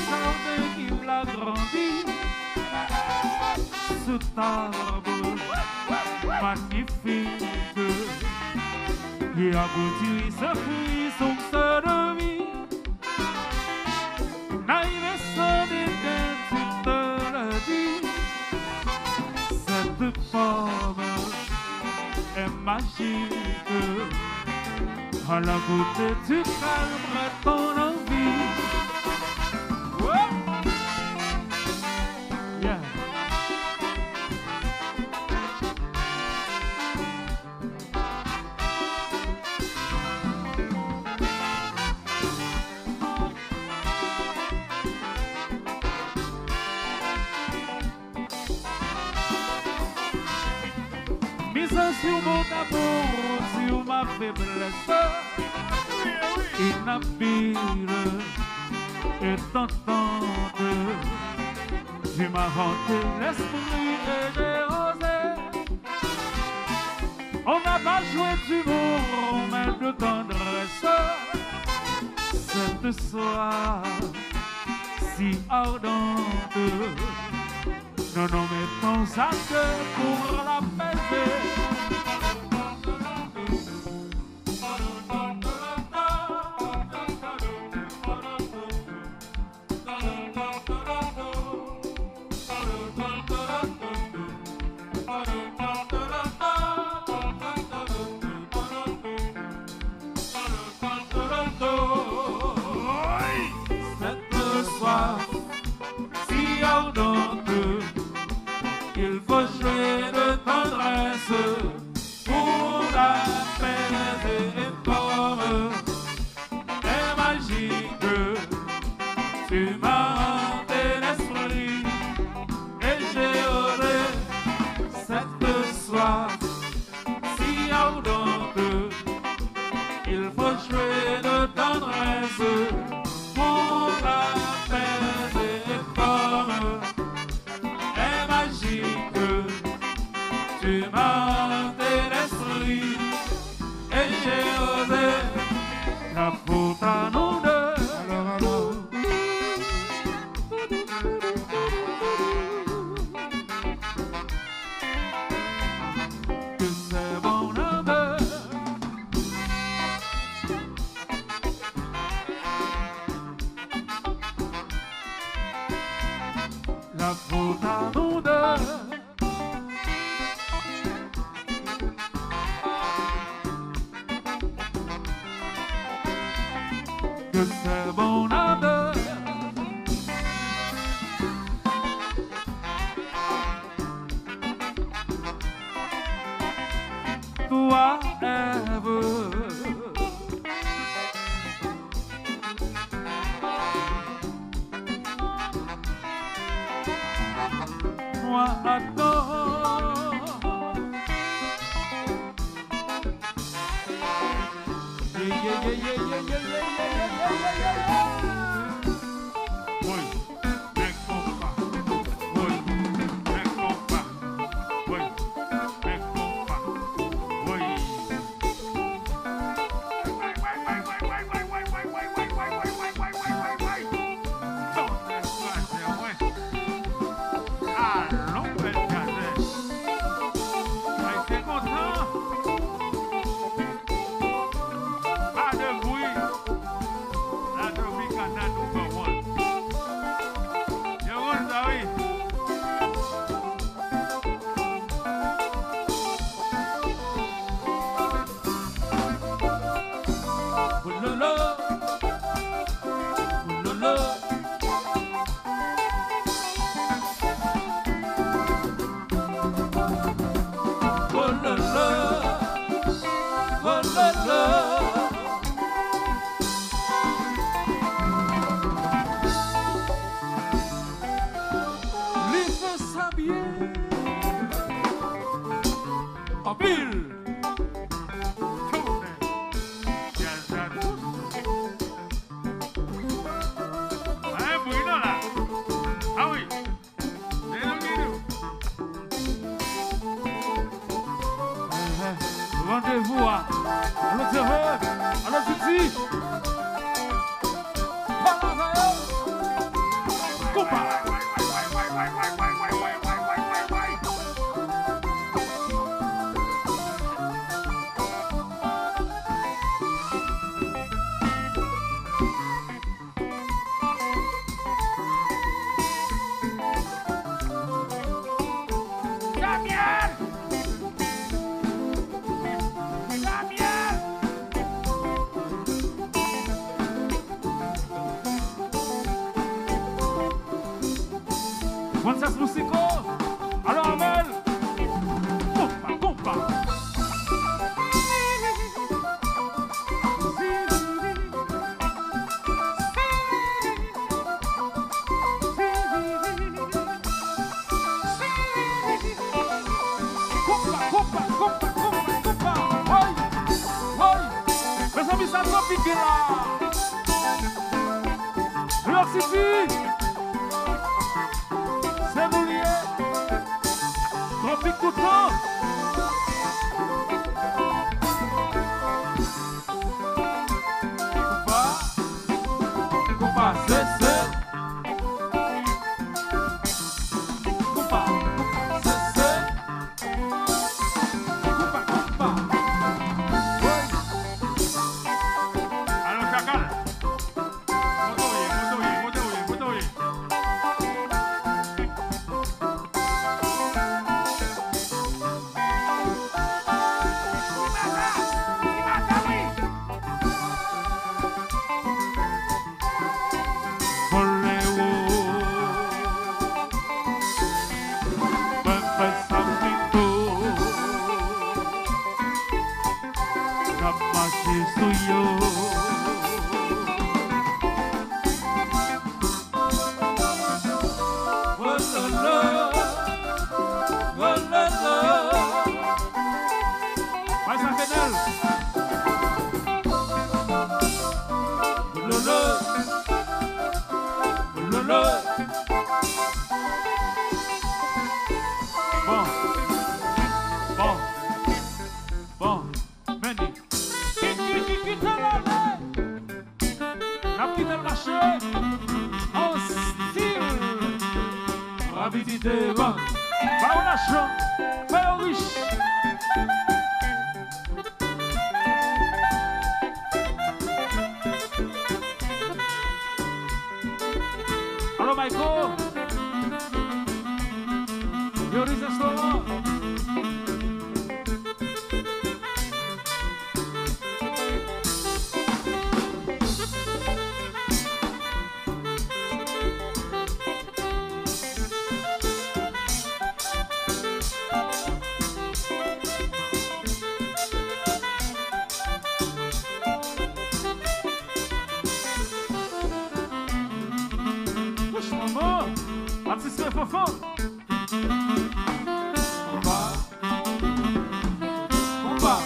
jardin qu'il a grandi sous arbre magnifique qui aboutit ce fruit son seul ami. Naïve sans dédain, tu te le dis, cette forme est magique. À la beauté, tu calmerais ton envie. Oh! Yeah. Mise sur mon amour, sur ma faiblesse, inhabile et tentante, tu m'as hanté l'esprit et j'ai osé. On n'a pas joué d'humour, mais de tendresse. Cette soir si ardente, non, non, mais pense à que pour l'apaiser. Il faut jouer de tendresse pour apaiser et forme est magique. Tu m'as hanté l'esprit et j'ai osé cette soir si ardente. Il faut jouer de tendresse pour apaiser et forme. Tu m'as hanté l'esprit et j'ai osé la faute à nous deux. Que c'est bon amour. La faute à nous deux. Que c'est bon amour. Toi, Ève, moi, Adam. Yeah, yeah, yeah, yeah, yeah, yeah, yeah, yeah. Oui, mais compas. Oui, mais compas. Oui, mais compas. Oui. Allons, belle gazette. T'es content? Pas de bruit. La Tropicana number one. You want that way? Oulala, oulala. Oulala, oulala. En pile. Un bruit là. Ah oui. Rendez-vous à l'autre à la petite. Mexico. Alors Amel. Compa. Mes amis, ça doit piquer là. Leur City. C'est Moulier. Tropique tout le temps. Compa, c'est. Compa, c'est. Compa. Alors, Chacal. Motoye. Bon, Mendy. Quitte le marché en style. Rapidité, bon. Va au lâchant, va au riche. Allô, Michael. Yoris Estola. Artiste profond. Compa. Bon.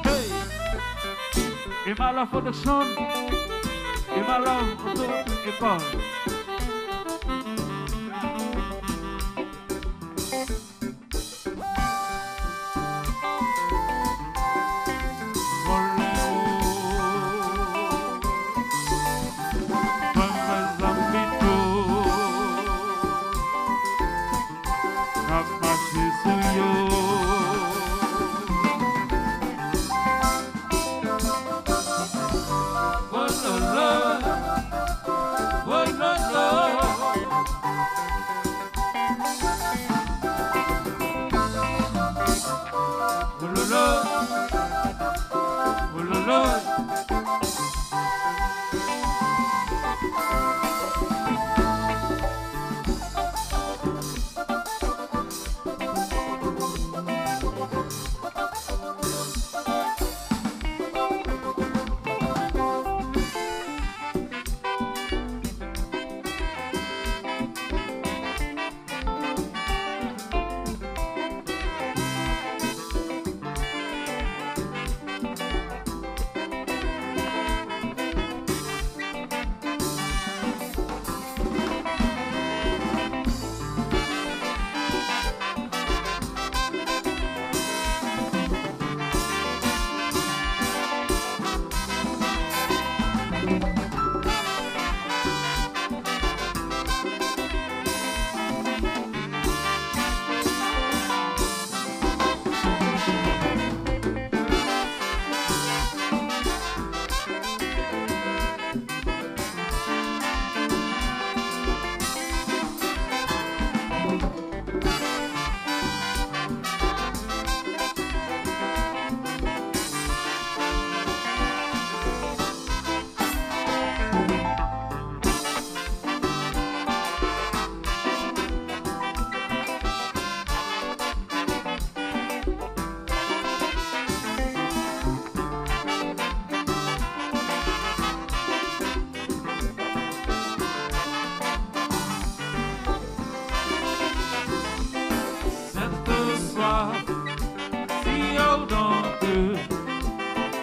Hey. Imala Production. Imala Auto-École. No.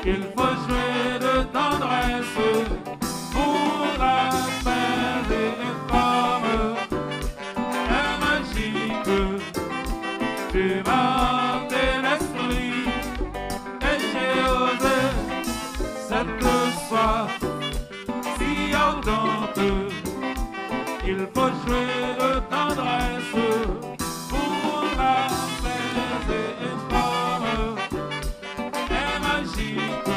Il faut jouer de tendresse pour apaiser les formes. Un magique, tu m'as fait l'esprit et j'ai osé cette soif si ardente. Il faut jouer de tendresse pour apaiser les formes. Et magique,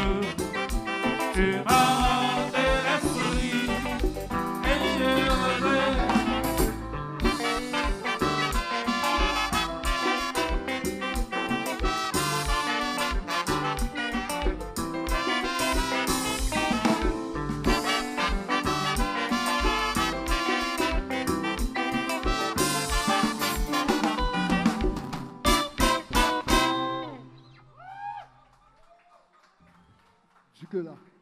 tu m'as rendu l'esprit et j'ai osé. Jusque-là.